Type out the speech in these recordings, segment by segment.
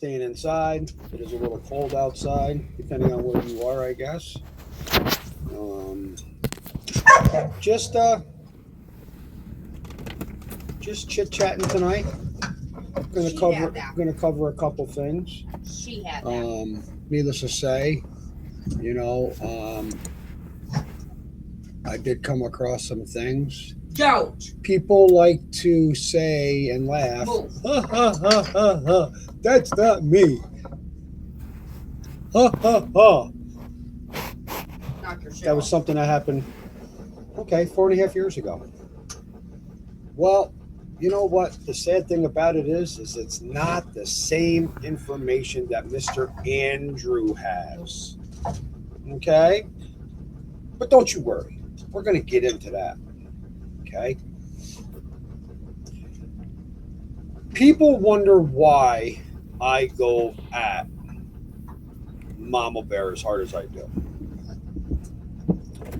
staying inside. It is a little cold outside, depending on where you are, I guess. Um, just just chit chatting tonight. Gonna cover a couple things. She had that. Needless to say, you know, I did come across some things. Don't. People like to say and laugh. Move. Ha ha ha ha ha. That's not me. Ha ha ha. Knock your shit That was off. something that happened. Okay, 4.5 years ago. Well, you know what? The sad thing about it is it's not the same information that Mr. Andrew has. Okay? But don't you worry. We're going to get into that. Okay? People wonder why I go at Mama Bear as hard as I do.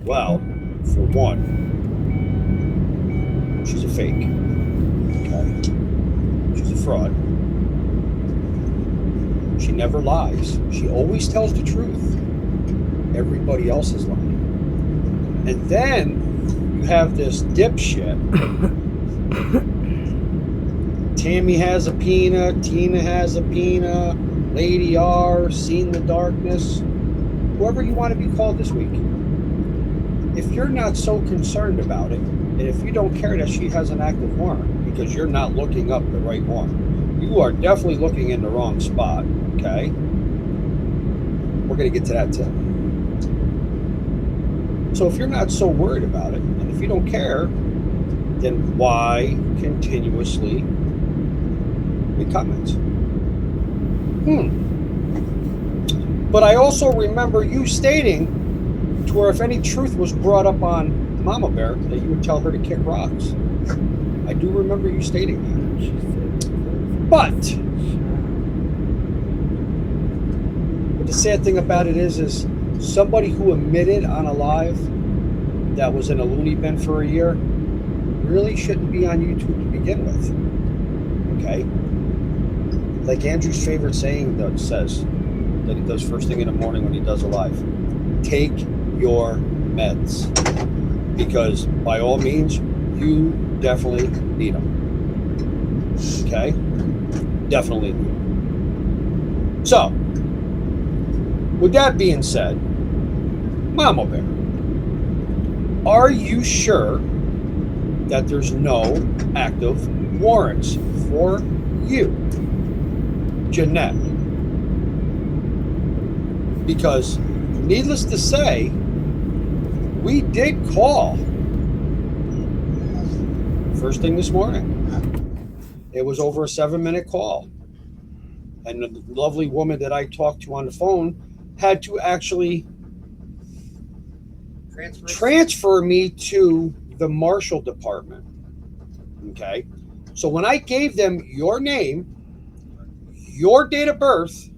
Well, for one, she's a fake. Okay? She's a fraud. She never lies. She always tells the truth. Everybody else is lying. And then you have this dipshit. Tammy has a peanut, Tina has a peanut, Lady R, Seen the Darkness, whoever you want to be called this week. If you're not so concerned about it, and if you don't care that she has an active warrant, because you're not looking up the right one, you are definitely looking in the wrong spot, okay? We're going to get to that too. So if you're not so worried about it, and if you don't care, then why continuously make comments? But I also remember you stating to where if any truth was brought up on Mama Bear, that you would tell her to kick rocks. I do remember you stating that. But the sad thing about it is somebody who admitted on a live that was in a loony bin for a year really shouldn't be on YouTube to begin with. Okay? Like Andrew's favorite saying that says that he does first thing in the morning when he does a live. Take your meds. Because by all means, you definitely need them. Okay? Definitely need them. So, with that being said, Mama Bear, are you sure that there's no active warrants for you, Jeanette? Because, needless to say, we did call first thing this morning. It was over a 7-minute call. And the lovely woman that I talked to on the phone had to actually transfer me to the Marshal Department. Okay? So when I gave them your name, your date of birth,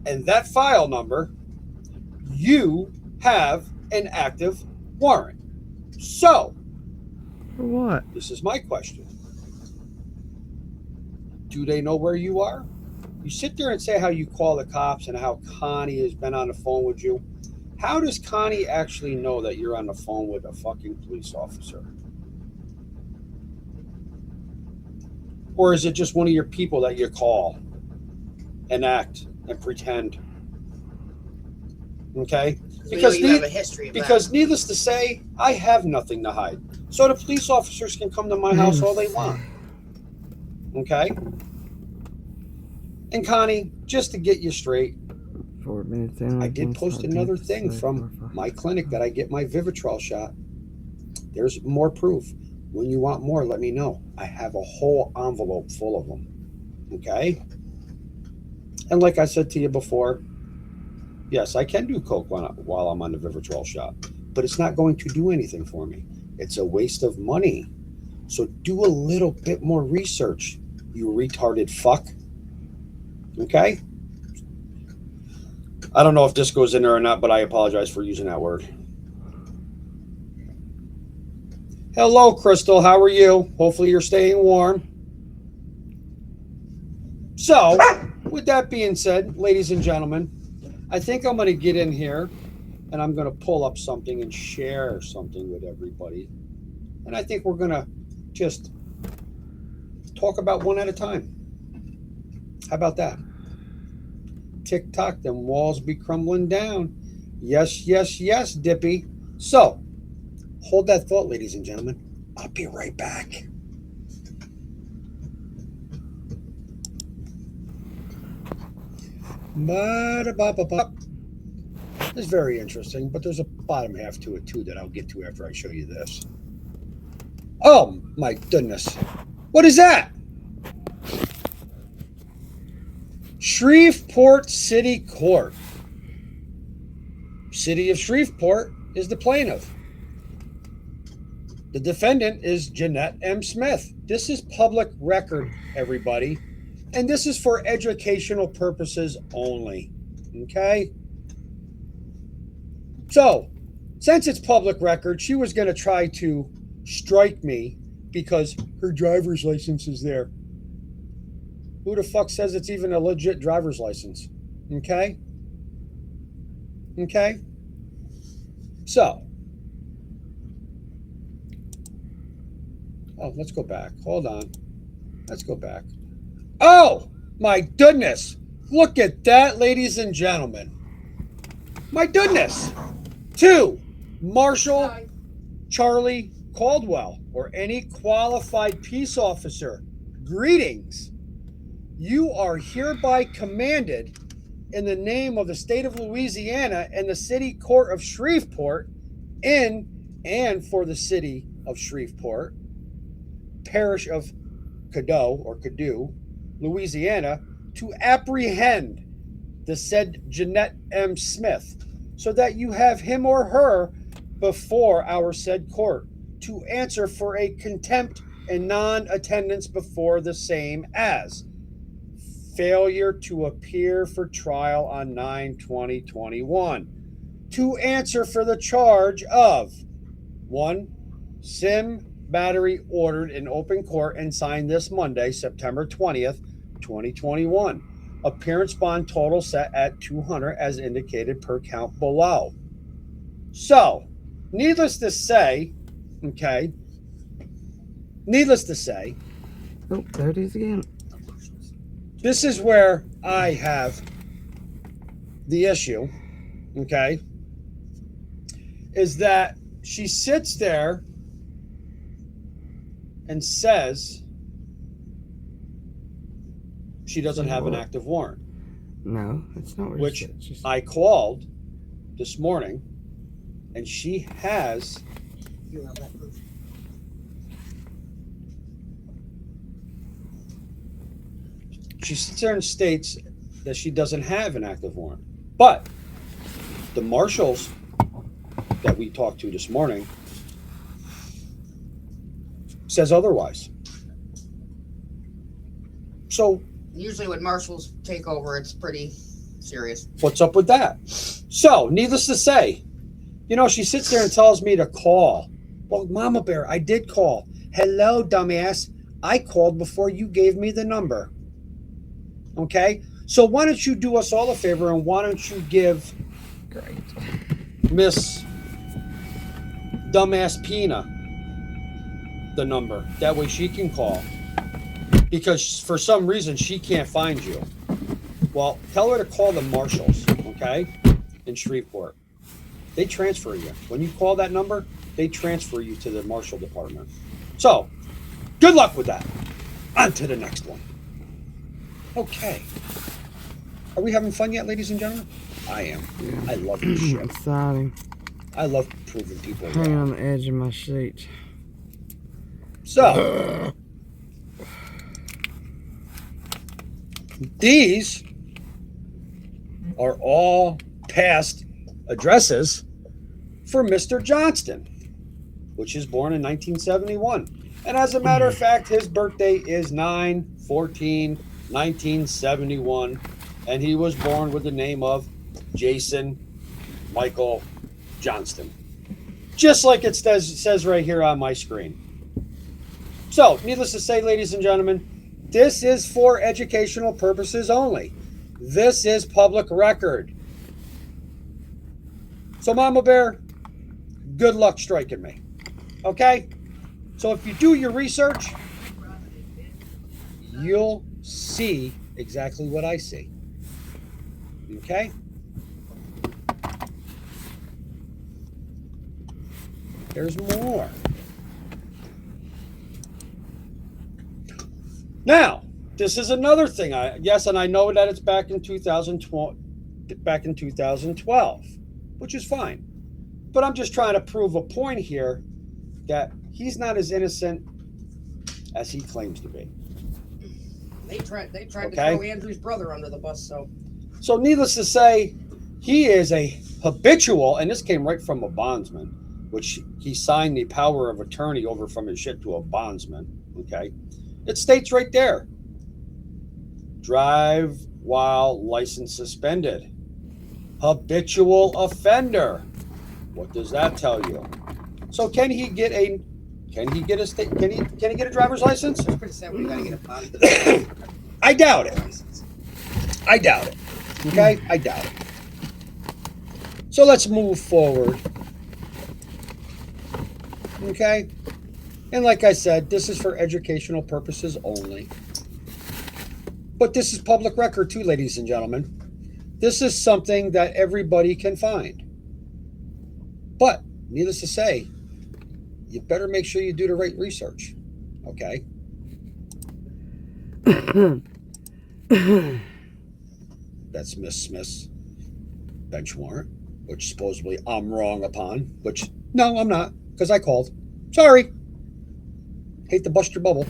and that file number, you have an active warrant. So, for what? This is my question. Do they know where you are? You sit there and say how you call the cops and how Connie has been on the phone with you. How does Connie actually know that you're on the phone with a fucking police officer? Or is it just one of your people that you call and act and pretend? Okay? Because you have a history of that. Needless to say, I have nothing to hide. So the police officers can come to my house all they want. Okay? And Connie, just to get you straight, 4 minutes in, I did post another thing from my clinic that I get my Vivitrol shot. There's more proof. When you want more, let me know. I have a whole envelope full of them. Okay? And like I said to you before, yes, I can do coke while I'm on the Vivitrol shot, but it's not going to do anything for me. It's a waste of money. So do a little bit more research, you retarded fuck. Okay? I don't know if this goes in there or not, but I apologize for using that word. Hello, Crystal. How are you? Hopefully you're staying warm. So, with that being said, ladies and gentlemen, I think I'm going to get in here and I'm going to pull up something and share something with everybody. And I think we're going to just talk about one at a time. How about that? Tick tock, them walls be crumbling down. Yes, yes, yes, Dippy. So, hold that thought, ladies and gentlemen. I'll be right back. This is very interesting, but there's a bottom half to it too that I'll get to after I show you this. Oh my goodness. What is that? Shreveport City Court. City of Shreveport is the plaintiff. The defendant is Jeanette M. Smith. This is public record, everybody. And this is for educational purposes only. Okay? So, since it's public record, she was going to try to strike me because her driver's license is there. Who the fuck says it's even a legit driver's license? Okay? Okay? So. Oh, let's go back. Hold on. Let's go back. Oh, my goodness. Look at that, ladies and gentlemen. My goodness. To Marshal Charlie Caldwell or any qualified peace officer, greetings. You are hereby commanded in the name of the state of Louisiana and the city court of Shreveport in and for the city of Shreveport, parish of Caddo, Louisiana, to apprehend the said Jeanette M. Smith so that you have him or her before our said court to answer for a contempt and non-attendance before the same as failure to appear for trial on 9/20/21, to answer for the charge of 1. Sim battery ordered in open court and signed this Monday, September 20th, 2021. Appearance bond total set at $200 as indicated per count below. So, needless to say, okay, Oh, there it is again. this is where I have the issue, okay, is that she sits there and says she doesn't have an active warrant. No, it's not what Which she said. She's- I called this morning, and she has You have that proof. she sits there and states that she doesn't have an active warrant. But the marshals that we talked to this morning says otherwise. So Usually when marshals take over, it's pretty serious. what's up with that? So, needless to say, she sits there and tells me to call. Well, Mama Bear, I did call. Hello, dumbass. I called before you gave me the number. Okay? So why don't you do us all a favor and why don't you give Great. Miss Dumbass Pina the number? That way she can call. Because for some reason she can't find you. Well, tell her to call the marshals, okay? In Shreveport. They transfer you. When you call that number, they transfer you to the marshal department. So, good luck with that. On to the next one. Okay. Are we having fun yet, ladies and gentlemen? I am. Yeah. I love this shit. Exciting. I love proving people Hang wrong. on the edge of my seat. So, these are all past addresses for Mr. Johnston, which is born in 1971. And as a matter of fact, his birthday is 9/14/1971, and he was born with the name of Jason Michael Johnston, just like it says right here on my screen. So, needless to say, ladies and gentlemen, This is for educational purposes only. This is public record. So, Mama Bear, good luck striking me. Okay? So, if you do your research, you'll see exactly what I see. Okay? There's more. Now, this is another thing. And I know that it's back in 2012, which is fine. But I'm just trying to prove a point here that he's not as innocent as he claims to be. They tried to throw Andrew's brother under the bus, so. So needless to say, he is a habitual, and this came right from a bondsman, which he signed the power of attorney over from his shit to a bondsman. Okay? It states right there, drive while license suspended. Habitual offender. What does that tell you? So can he get a driver's license? It's pretty sad we gotta get a body. I doubt it. Okay? I doubt it. So let's move forward. Okay? And like I said, this is for educational purposes only. But this is public record too, ladies and gentlemen. This is something that everybody can find. But, needless to say, you better make sure you do the right research. Okay? That's Miss Smith's bench warrant, which supposedly I'm wrong upon. Which, no, I'm not, because I called. Sorry. Hate to bust your bubble.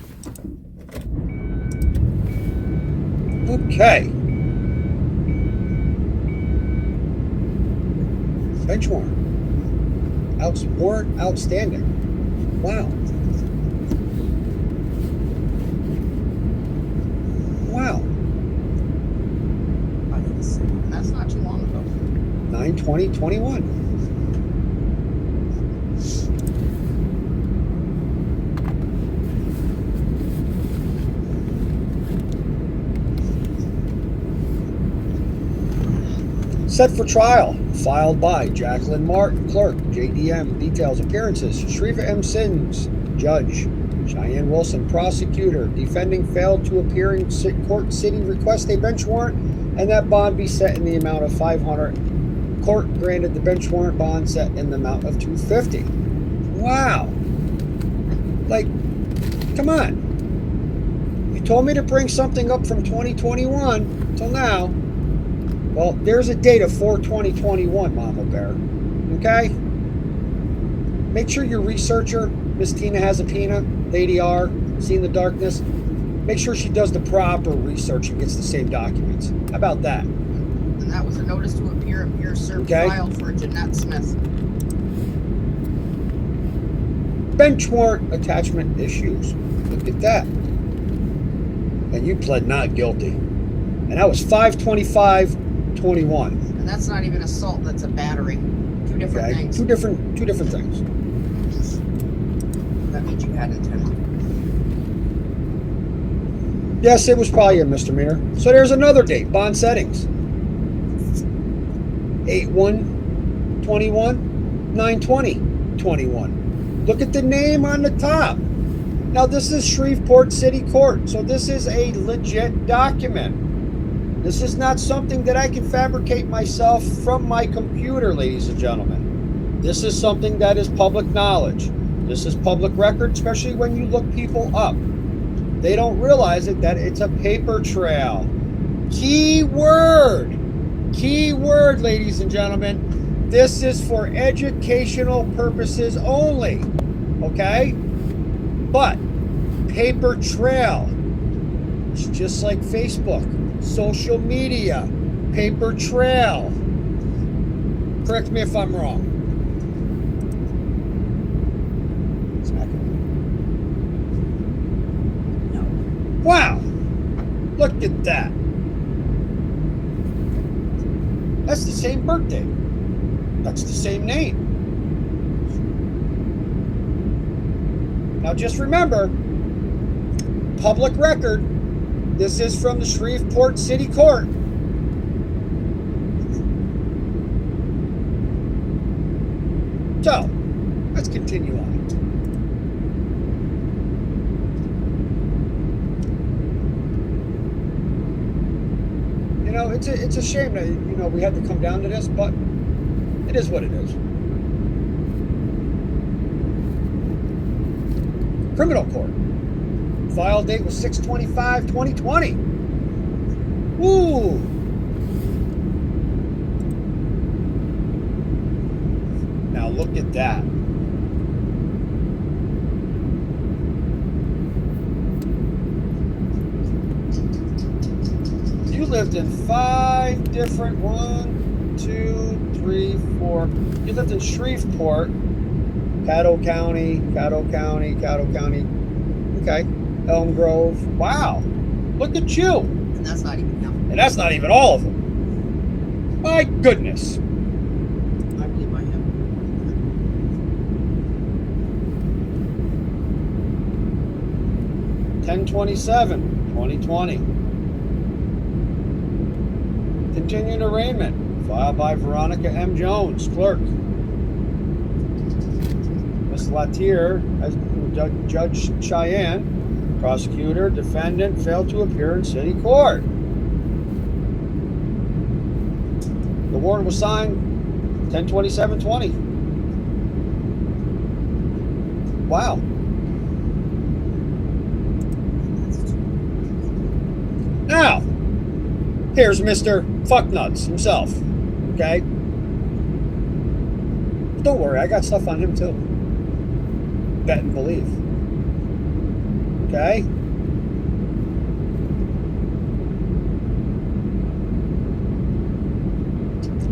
Okay. Bench warrant. Warrant outstanding. Wow. Wow. That's not too long ago. 9/20/21. Set for trial. Filed by Jacqueline Martin, clerk, JDM. Details, appearances. Shriva M. Sims, judge. Cheyenne Wilson, prosecutor. Defending failed to appear in court city, request a bench warrant, and that bond be set in the amount of $500. Court granted the bench warrant, bond set in the amount of $250. Wow. Like, come on. You told me to bring something up from 2021 till now. Well, there's a date of 4/20/21, Mama Bear. Okay? Make sure your researcher, Miss Tina has a peanut, Lady R, Seen the Darkness, make sure she does the proper research and gets the same documents. How about that? And that was a notice to appear served filed for Jeanette Smith. Bench warrant attachment issues. Look at that. And you pled not guilty. And that was 5/25/21. And that's not even assault, that's a battery. Two different things. Two different things. That means you had intent. Yes, it was probably a misdemeanor. So there's another date. Bond settings. 8/1/21, 9/20/21. Look at the name on the top. Now this is Shreveport City Court, so this is a legit document. This is not something that I can fabricate myself from my computer, ladies and gentlemen. This is something that is public knowledge. This is public record, especially when you look people up. They don't realize that it's a paper trail. Key word, ladies and gentlemen. This is for educational purposes only, okay? But paper trail, it's just like Facebook, social media, paper trail. Correct me if I'm wrong. Wow, look at that. That's the same birthday. That's the same name. Now just remember, public record, This is from the Shreveport City Court. So, let's continue on. You know, it's a shame that, you know, we had to come down to this, but it is what it is. Criminal court. File date was 6/25/2020. Woo! Now look at that. You lived in 5 different, 1, 2, 3, 4. You lived in Shreveport, Caddo County. Okay. Elm Grove. Wow. Look at you. And that's not even them. And that's not even all of them. My goodness. I believe I am. 10/27/2020. Continued arraignment filed by Veronica M. Jones, clerk. Ms. Latier, as Judge Cheyenne, prosecutor, defendant, failed to appear in city court. The warrant was signed 10/27/20. Wow. Now, here's Mr. Fucknuts himself. Okay? Don't worry, I got stuff on him too. Bet and believe. Okay?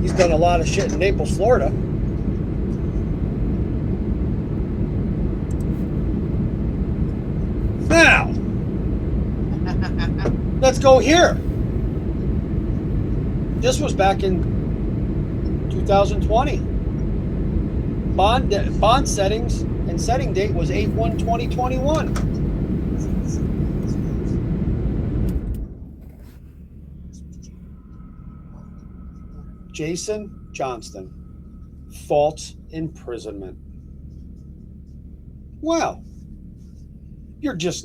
He's done a lot of shit in Naples, Florida. Now, let's go here. This was back in 2020. Bond settings and setting date was 8/1/2021. Jason Johnston, false imprisonment. Well, you just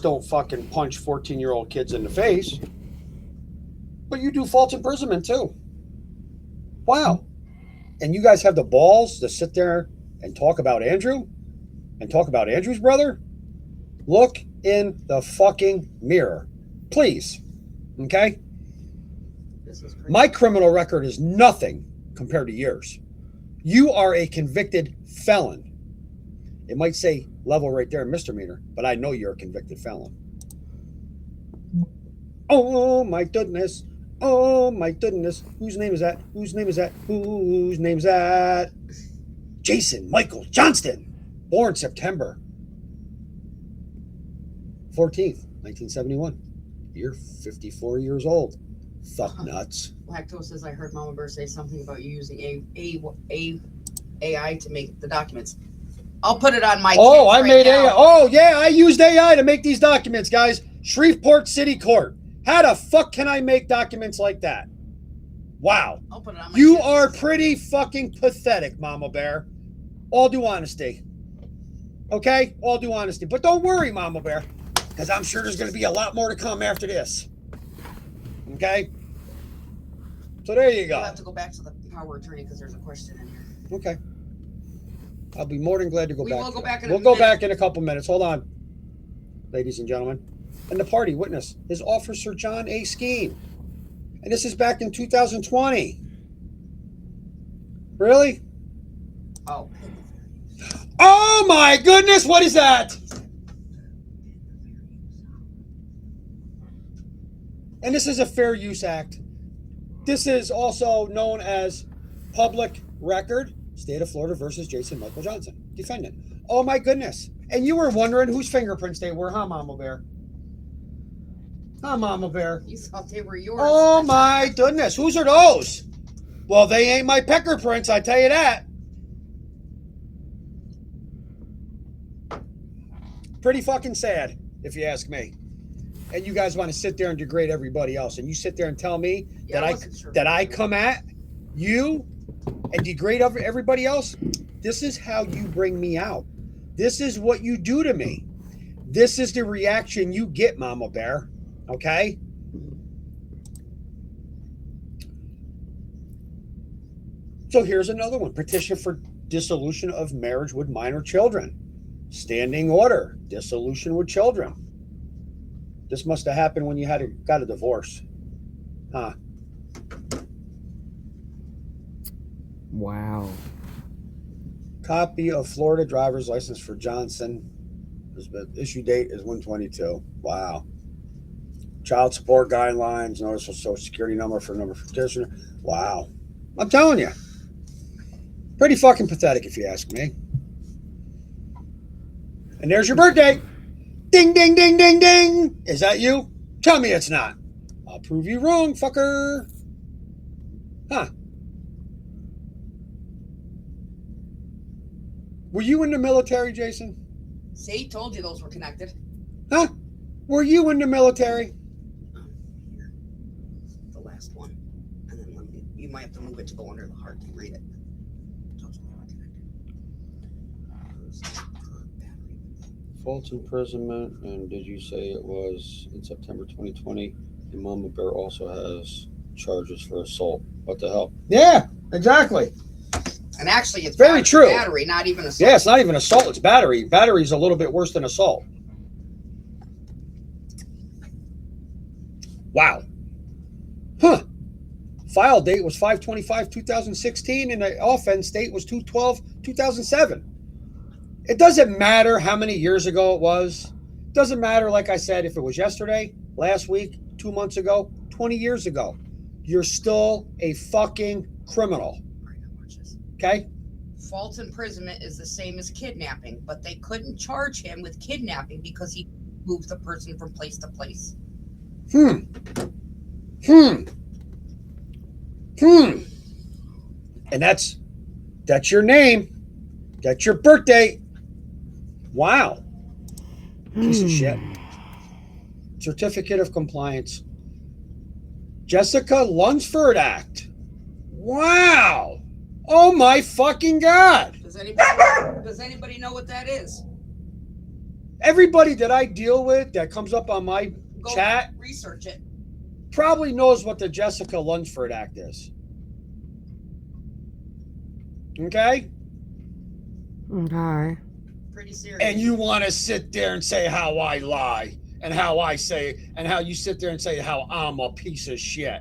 don't fucking punch 14-year-old kids in the face, but you do false imprisonment too. Wow. And you guys have the balls to sit there and talk about Andrew and talk about Andrew's brother? Look in the fucking mirror, please. Okay? My criminal record is nothing compared to yours. You are a convicted felon. It might say level right there, misdemeanor, but I know you're a convicted felon. Oh my goodness. Oh my goodness. Whose name is that? Whose name is that? Whose name's that? Jason Michael Johnston. Born September 14th, 1971. You're 54 years old. Fuck nuts. Lacto says I heard Mama Bear say something about you using AI to make the documents. I'll put it on my. Oh, I made AI. Oh, yeah, I used AI to make these documents, guys. Shreveport City Court. How the fuck can I make documents like that? Wow. I'll put it on my You are pretty fucking pathetic, Mama Bear. All due honesty. Okay? All due honesty. But don't worry, Mama Bear, because I'm sure there's going to be a lot more to come after this. Okay? So there you go. We'll have to go back to the power attorney because there's a question in here. Okay. I'll be more than glad to go back. We'll go back in We'll go back in a couple minutes. Hold on, ladies and gentlemen. And the party witness is Officer John A. Skeen. And this is back in 2020. Really? Oh. Oh my goodness, what is that? And this is a Fair Use Act. This is also known as public record, State of Florida versus Jason Michael Johnson, defendant. Oh my goodness. And you were wondering whose fingerprints they were, huh, Mama Bear? Huh, Mama Bear? You thought they were yours. Oh my goodness. Whose are those? Well, they ain't my pecker prints, I tell you that. Pretty fucking sad, if you ask me. and you guys want to sit there and degrade everybody else, and you sit there and tell me Yeah, that I come at you and degrade everybody else. This is how you bring me out. This is what you do to me. This is the reaction you get, Mama Bear. Okay? So here's another one. Petition for dissolution of marriage with minor children. Standing order. Dissolution with children. This must have happened when you got a divorce. Huh. Wow. Copy of Florida driver's license for Johnson. The issue date is 1/22. Wow. Child support guidelines. Notice of social security number for petitioner. Wow. I'm telling you. Pretty fucking pathetic if you ask me. And there's your birthday. Ding, ding, ding, ding, ding. Is that you? Tell me it's not. I'll prove you wrong, fucker. Huh. Were you in the military, Jason? See, told you those were connected. Huh? Were you in the military? Here. The last one. And then you might have to move it to go under the heart to read it. Tells you they were connected. False imprisonment, and did you say it was in September 2020? And Mama Bear also has charges for assault. What the hell? Yeah, exactly. And actually, it's very true. Battery, not even assault. Yeah, it's not even assault. It's battery. Battery is a little bit worse than assault. Wow. Huh. File date was 5/25/2016, and the offense date was 2/12/2007. It doesn't matter how many years ago it was. It doesn't matter, like I said, if it was yesterday, last week, 2 months ago, 20 years ago. You're still a fucking criminal. Okay? False imprisonment is the same as kidnapping, but they couldn't charge him with kidnapping because he moved the person from place to place. And that's your name. That's your birthday. Wow. Piece of shit. Certificate of compliance. Jessica Lunsford Act. Wow. Oh my fucking God. Does anybody know what that is? Everybody that I deal with that comes up on my chat, research it. Probably knows what the Jessica Lunsford Act is. Okay? Okay. Pretty serious. And you want to sit there and say how I lie and how I say, and how you sit there and say how I'm a piece of shit.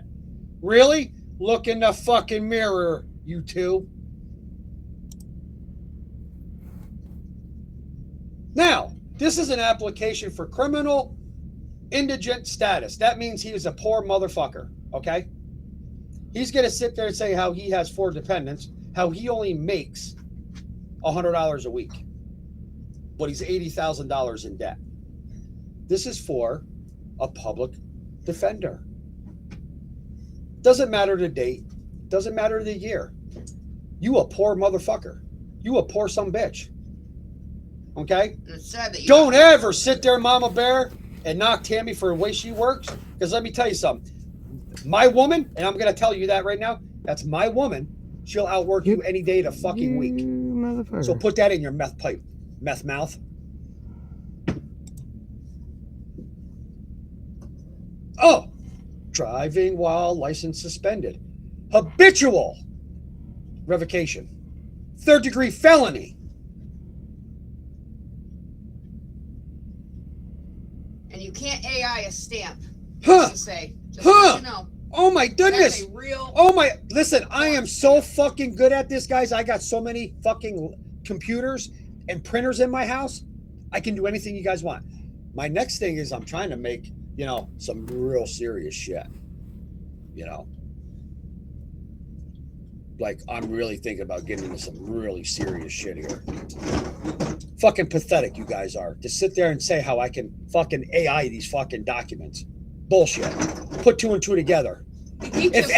Really? Look in the fucking mirror, you two. Now, this is an application for criminal indigent status. That means he is a poor motherfucker, okay? He's going to sit there and say how he has 4 dependents, how he only makes $100 a week, but he's $80,000 in debt. This is for a public defender. Doesn't matter the date, doesn't matter the year. You a poor motherfucker. You a poor son bitch. Okay? It's sad that you Don't ever sit there, Mama Bear, and knock Tammy for the way she works. Because let me tell you something. My woman, and I'm going to tell you that right now, that's my woman. She'll outwork you any day of the fucking week. Motherfucker. So put that in your meth pipe, meth mouth. Oh, driving while license suspended. Habitual revocation. 3rd degree felony. And you can't AI a stamp. Huh. To say. Just Huh. so you know. Oh my goodness. That's a real. Oh my, listen, I am so fucking good at this, guys. I got so many fucking computers and printers in my house. I can do anything you guys want. My next thing is I'm trying to make, some real serious shit. Like I'm really thinking about getting into some really serious shit here. Fucking pathetic you guys are. To sit there and say how I can fucking AI these fucking documents. Bullshit. Put 2 and 2 together. If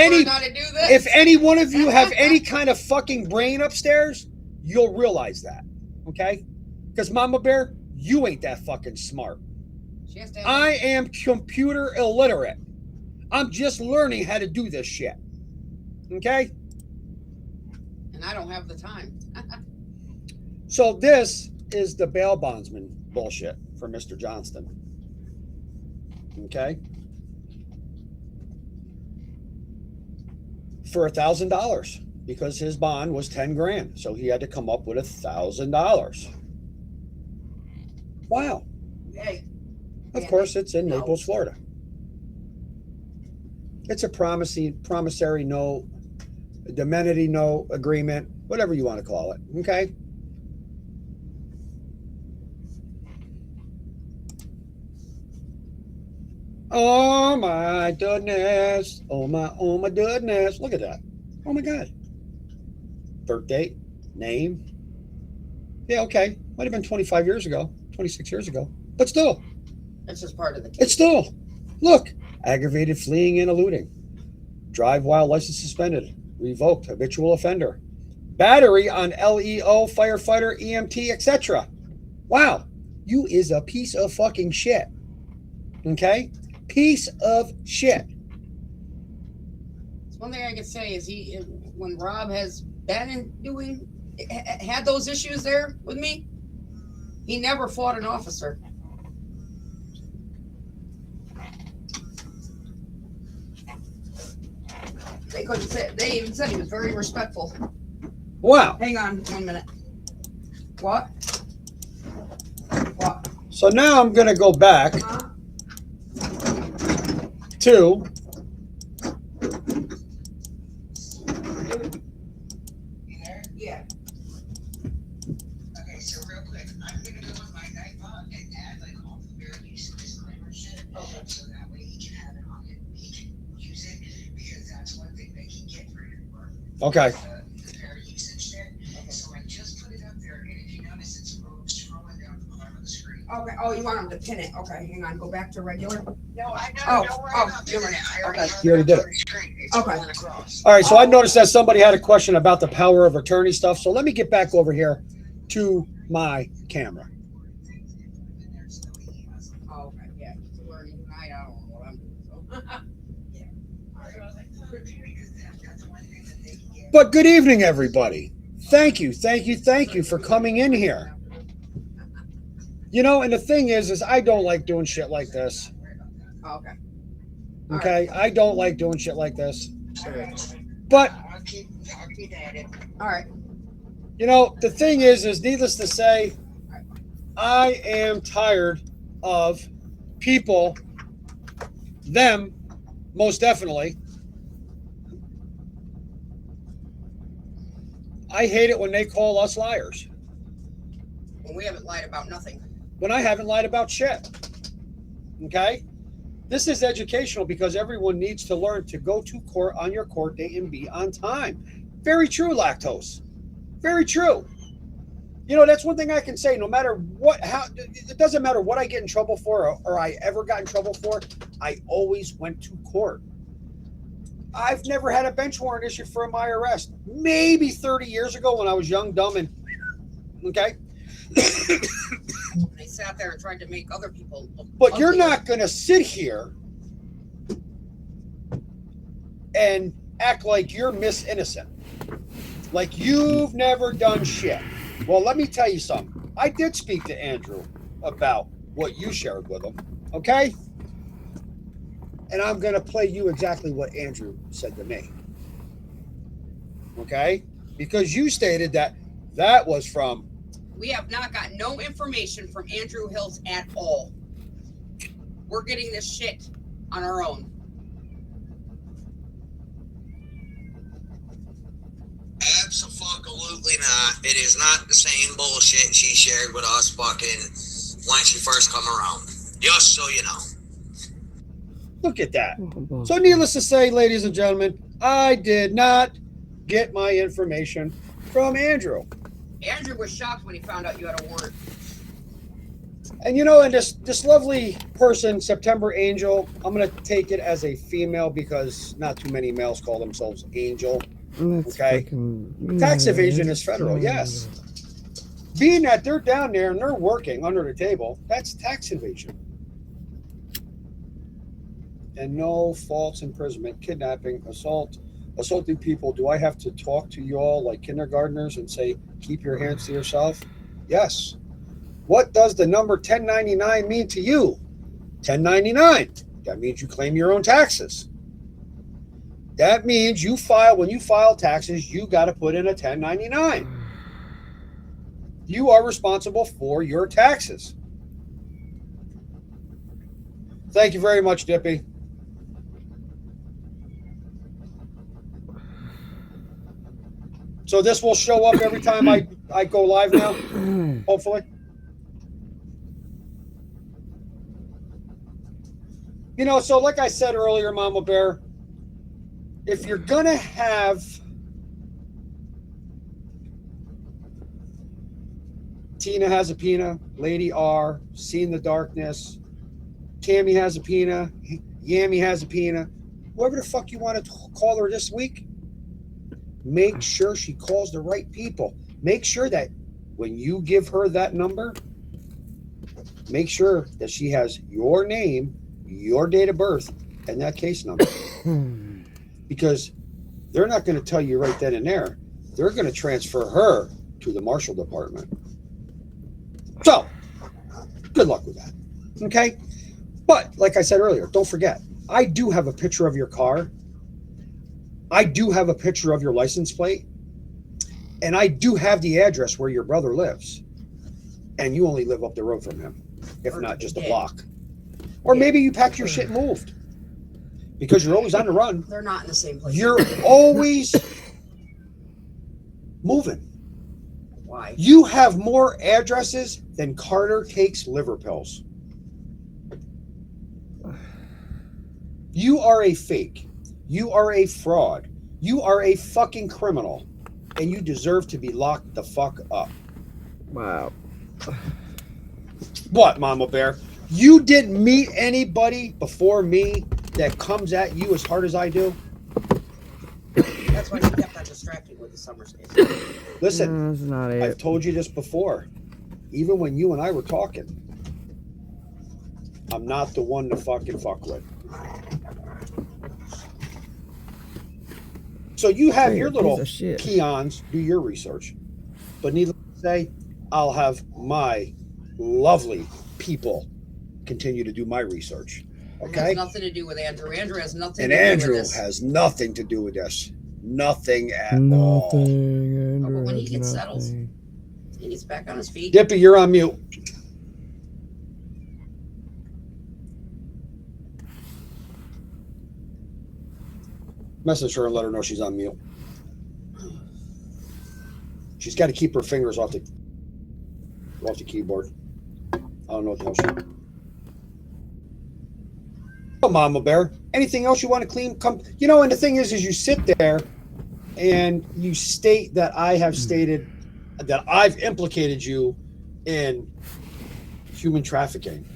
any one of you have any kind of fucking brain upstairs, you'll realize that. Okay? Because Mama Bear, you ain't that fucking smart. She has to have I am computer illiterate. I'm just learning how to do this shit. Okay? and I don't have the time. So this is the bail bondsman bullshit for Mr. Johnston. Okay? For $1,000 because his bond was 10 grand. So he had to come up with $1,000. Wow. Hey, Of course, it's in No. Naples, Florida. It's a promissory note, a indemnity note agreement, whatever you want to call it. Okay? Oh my goodness. Oh my goodness. Look at that. Oh my God. Birth date, name. Yeah, okay. Might have been 25 years ago, 26 years ago. But still, that's just part of the case. it's still. Look, aggravated fleeing and eluding. Drive while license suspended. Revoked. Habitual offender. Battery on LEO, firefighter, EMT, etc. Wow. You is a piece of fucking shit. Okay? Piece of shit. One thing I can say is when Rob has been had those issues there with me, he never fought an officer. They couldn't say. They even said he was very respectful. Wow. Hang on 1 minute. What? What? So now I'm going to go back Huh? to Yeah. Okay, so real quick, I'm gonna go with my nightbot and add like all the fair use disclaimer shit. Okay. So that way he can have it on it, he can use it, because that's one thing they can get for your work. okay. The fair usage shit. So I just put it up there, and if you notice, it's scrolling down the bottom of the screen. Okay. Oh, you want him to pin it? Okay. Hang on. Go back to regular. No, I know, Oh, don't worry oh, about you're doing right. it. I already Okay. have You already did up it. on the screen. It's Okay. scrolling across. All right, so I noticed that somebody had a question about the power of attorney stuff. So let me get back over here to my camera. Oh, okay. Yeah. He's learning tonight. I don't know what I'm doing. So. But good evening, everybody. Thank you for coming in here. You know, and the thing is I don't like doing shit like this. Oh, okay. Okay? I don't like doing shit like this. But But, I'll keep at it. All right. you know, the thing is needless to say, I am tired of people, them, most definitely. I hate it when they call us liars. Well, we haven't lied about nothing. When I haven't lied about shit. Okay? This is educational because everyone needs to learn to go to court on your court date and be on time. Very true, Lactose. Very true. You know, that's one thing I can say. No matter what, it doesn't matter what I get in trouble for or I ever got in trouble for, I always went to court. I've never had a bench warrant issued for my arrest. Maybe 30 years ago when I was young, dumb, and okay. And they sat there and tried to make other people look But you're uglier. not going to sit here and act like you're Miss Innocent. Like you've never done shit. Well, let me tell you something. I did speak to Andrew about what you shared with him. Okay? And I'm going to play you exactly what Andrew said to me. Okay? Because you stated that was from... We have not got no information from Andrew Hills at all. We're getting this shit on our own. Absolutely not. It is not the same bullshit she shared with us fucking when she first come around. Just so you know. Look at that. So needless to say, ladies and gentlemen, I did not get my information from Andrew. Andrew was shocked when he found out you had a warrant. And you know, and this lovely person, September Angel, I'm going to take it as a female because not too many males call themselves Angel. That's Okay. fucking- Tax no, evasion that's is federal, not- yes. Being that they're down there and they're working under the table, that's tax evasion. and no false imprisonment, kidnapping, assault, assaulting people. Do I have to talk to y'all like kindergartners and say, keep your hands to yourself? Yes. What does the number 1099 mean to you? 1099. That means you claim your own taxes. That means when you file taxes, you got to put in a 1099. You are responsible for your taxes. Thank you very much, Dippy. So this will show up every time I go live now, hopefully. You know, so like I said earlier, Mama Bear, if you're going to have Tina has a Pina, Lady R, Seen the Darkness, Tammy has a Pina, Yammy has a Pina, whoever the fuck you want to call her this week, make sure she calls the right people. Make sure that when you give her that number, make sure that she has your name, your date of birth, and that case number. Because they're not going to tell you right then and there. They're going to transfer her to the Marshal Department. So, good luck with that. Okay? But, like I said earlier, don't forget, I do have a picture of your car. I do have a picture of your license plate. And I do have the address where your brother lives. And you only live up the road from him, if not just a block. Or maybe you packed your shit and moved. Because you're always on the run. They're not in the same place. You're always moving. Why? You have more addresses than Carter takes liver pills. You are a fake. You are a fraud. You are a fucking criminal. And you deserve to be locked the fuck up. Wow. What, Mama Bear? You didn't meet anybody before me that comes at you as hard as I do? That's why you kept on distracting with the summer skates. Listen, That's not it. I've told you this before. Even when you and I were talking, I'm not the one to fucking fuck with. So you have Hey, your piece little of shit. peons do your research. But needless to say, I'll have my lovely people continue to do my research. It Okay? has nothing to do with Andrew. Andrew has nothing And to do with Andrew this. has nothing to do with this. Nothing at all. Nothing. Oh, but when he Andrew gets has settled. nothing. He gets back on his feet. Dippy, you're on mute. Message her and let her know she's on mute. She's got to keep her fingers off the keyboard. I don't know what the hell she. Oh, Mama Bear. Anything else you want to clean? Come. You know, and the thing is you sit there and you state that I have stated that I've implicated you in human trafficking.